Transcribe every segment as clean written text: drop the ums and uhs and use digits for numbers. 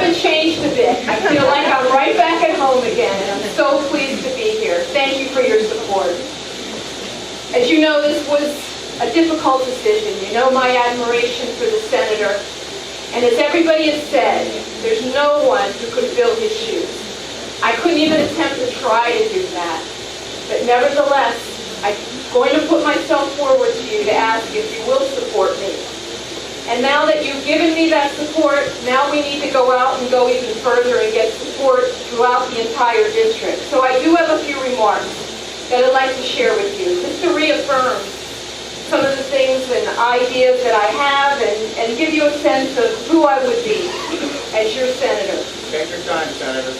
haven't changed a bit. I feel like I'm right back at home again, and I'm so pleased to be here. Thank you for your support. As you know, this was a difficult decision. You know my admiration for the senator. And as everybody has said, there's no one who could fill his shoes. I couldn't even attempt to try to do that. But nevertheless, I'm going to put myself forward to you to ask if you will support me. And now that you've given me that support, now we need to go out and go even further and get support throughout the entire district. So I do have a few remarks that I'd like to share with you, just to reaffirm some of the things and ideas that I have and give you a sense of who I would be as your senator. Take your time, Senator.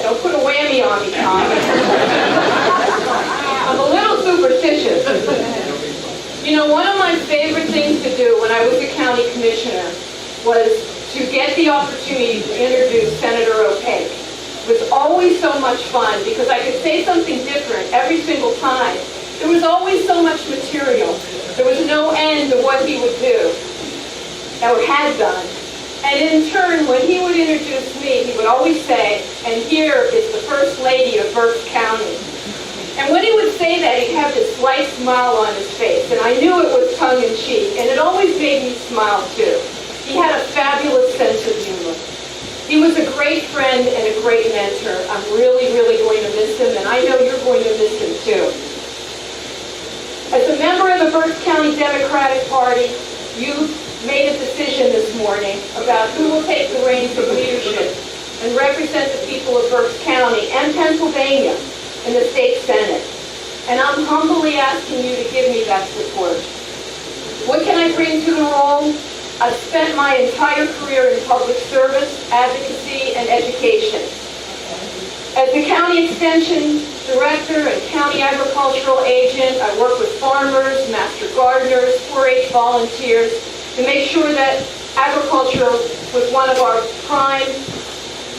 Don't put a whammy on me, Tom. I'm a little superstitious. You know, one of my favorite things to do when I was a county commissioner was to get the opportunity to introduce Senator O'Pake. It was always so much fun because I could say something different every single time. There was always so much material. There was no end to what he would do, or had done. And in turn, when he would introduce me, he would always say, and here is the First Lady of Berks County. And when he would say that, he'd have this slight smile on his face, and I knew it was tongue-in-cheek, and it always made me smile too. He had a fabulous sense of humor. He was a great friend and a great mentor. I'm really, really going to miss him, and I know you're going to miss him too. As a member of the Berks County Democratic Party, you made a decision this morning about who will take the reins of leadership and represent the people of Berks County and Pennsylvania in the state Senate. And I'm humbly asking you to give me that support. What can I bring to the role? I've spent my entire career in public service, advocacy, and education. As the county extension director and county agricultural agent, I work with farmers, master gardeners, 4-H volunteers to make sure that agriculture was one of our prime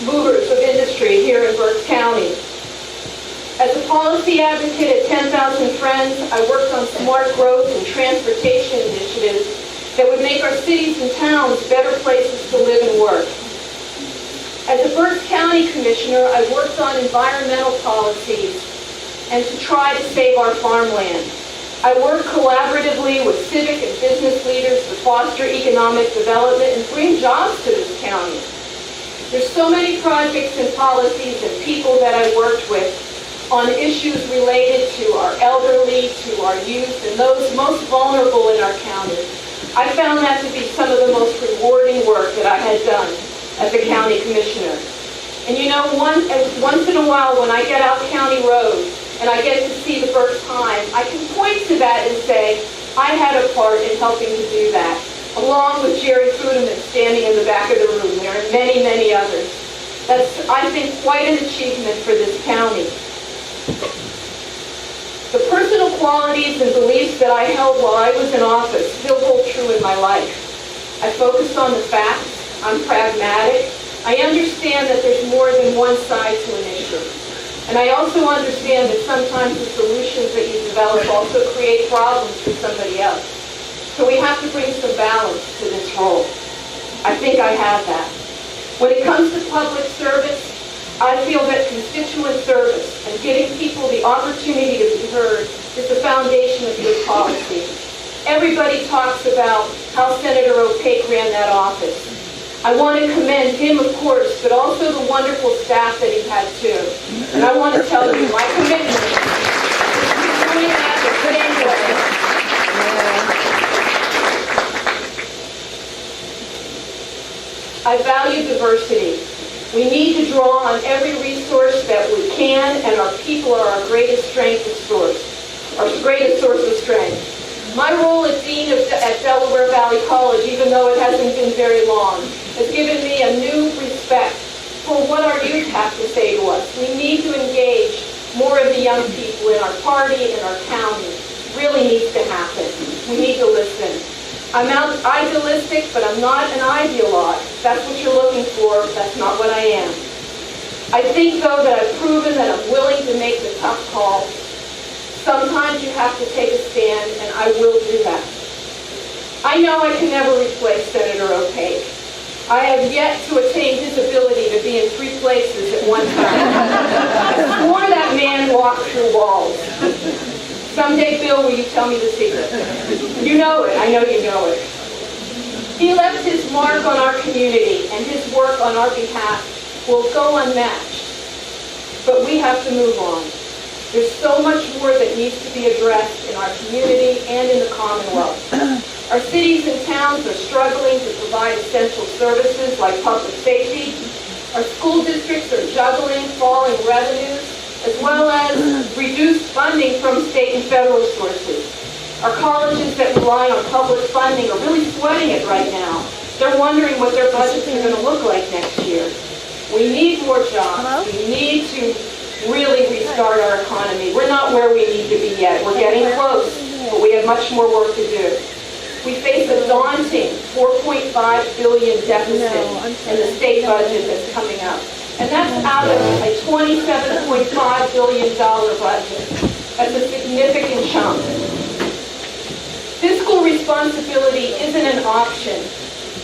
movers of industry here in Berks County. As a policy advocate at 10,000 Friends, I worked on smart growth and transportation initiatives that would make our cities and towns better places to live and work. As a Berks County Commissioner, I worked on environmental policies and to try to save our farmland. I worked collaboratively with civic and business leaders to foster economic development and bring jobs to this county. There's so many projects and policies and people that I worked with on issues related to our elderly, to our youth, and those most vulnerable in our county. I found that to be some of the most rewarding work that I had done as a county commissioner. And you know, once in a while when I get out county roads and I get to see the Berks Times, I can point to that and say, I had a part in helping to do that, along with Jerry Fudeman standing in the back of the room there and many, many others. That's, I think, quite an achievement for this county. The personal qualities and beliefs that I held while I was in office still hold true in my life. I focus on the facts. I'm pragmatic. I understand that there's more than one side to an issue. And I also understand that sometimes the solutions that you develop also create problems for somebody else. So we have to bring some balance to this role. I think I have that. When it comes to public service, I feel that constituent service and giving people the opportunity to be heard is the foundation of good policy. Everybody talks about how Senator O'Pake ran that office. I want to commend him, of course, but also the wonderful staff that he had, too. And I want to tell you my commitment to doing that the same way. I value diversity. We need to draw on every resource that we can, and our people are our greatest strength and source, our greatest source of strength. My role as Dean at Delaware Valley College, even though it hasn't been very long, has given me a new respect for what our youth have to say to us. We need to engage more of the young people in our party, in our county. It really needs to happen. We need to listen. I'm not idealistic, but I'm not an ideologue. If that's what you're looking for, that's not what I am. I think, though, that I've proven that I'm willing to make the tough calls. Sometimes you have to take a stand, and I will do that. I know I can never replace Senator O'Pake. I have yet to attain his ability to be in 3 places at one time. Before that man walked through walls. Someday, Bill, will you tell me the secret? You know it. I know you know it. He left his mark on our community, and his work on our behalf will go unmatched. But we have to move on. There's so much more that needs to be addressed in our community and in the Commonwealth. Our cities and towns are struggling to provide essential services like public safety. Our school districts are juggling falling revenues, as well as reduced funding from state and federal sources. Our colleges that rely on public funding are really sweating it right now. They're wondering what their budgets are going to look like next year. We need more jobs. We need to really restart our economy. We're not where we need to be yet. We're getting close, but we have much more work to do. We face a daunting $4.5 billion deficit in the state budget that's coming up. And that's out of a $27.5 billion budget. That's a significant chunk. Fiscal responsibility isn't an option.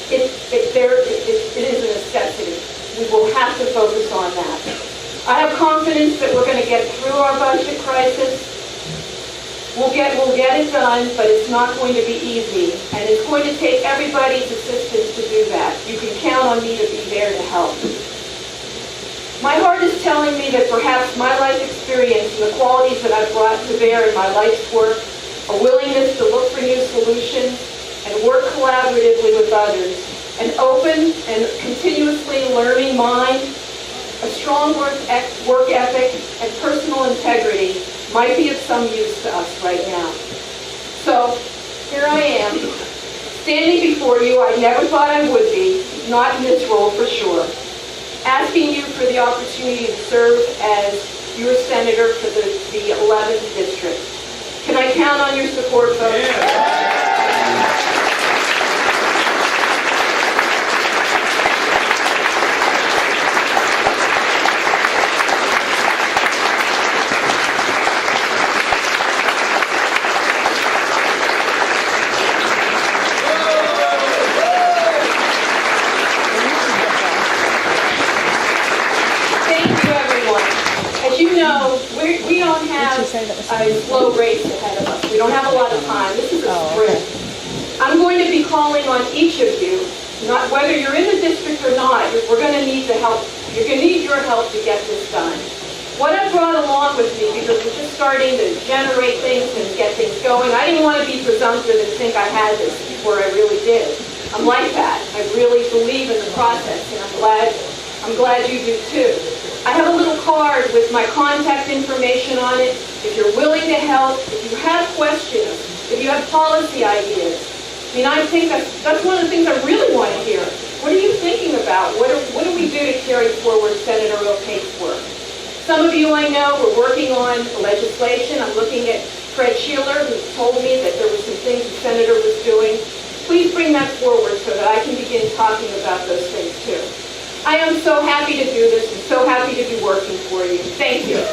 It is a necessity. We will have to focus on that. I have confidence that we're going to get through our budget crisis. We'll get it done, but it's not going to be easy. And it's going to take everybody's assistance to do that. You can count on me to be there to help. My heart is telling me that perhaps my life experience and the qualities that I've brought to bear in my life's work, a willingness to look for new solutions and work collaboratively with others, an open and continuously learning mind, a strong work ethic, and personal integrity might be of some use to us right now. So, here I am, standing before you. I never thought I would be, not in this role for sure, asking you for the opportunity to serve as your senator for the 11th district. Can I count on your support, folks? Yeah. We don't have a slow race ahead of us. We don't have a lot of time. This is a sprint. I'm going to be calling on each of you, not whether you're in the district or not, we're going to need the help. You're going to need your help to get this done. What I brought along with me, because we're just starting to generate things and get things going, I didn't want to be presumptive and think I had this before I really did. I'm like that. I really believe in the process, and I'm glad you do too. I have a little card with my contact information on it. If you're willing to help, if you have questions, if you have policy ideas. I mean, I think that's one of the things I really want to hear. What are you thinking about? What do we do to carry forward Senator O'Pake's work? Some of you I know are working on legislation. I'm looking at Fred Sheeler, who told me that there were some things the senator was doing. Please bring that forward so that I can begin talking about those things too. I am so happy to do this and so happy to be working for you. Thank you.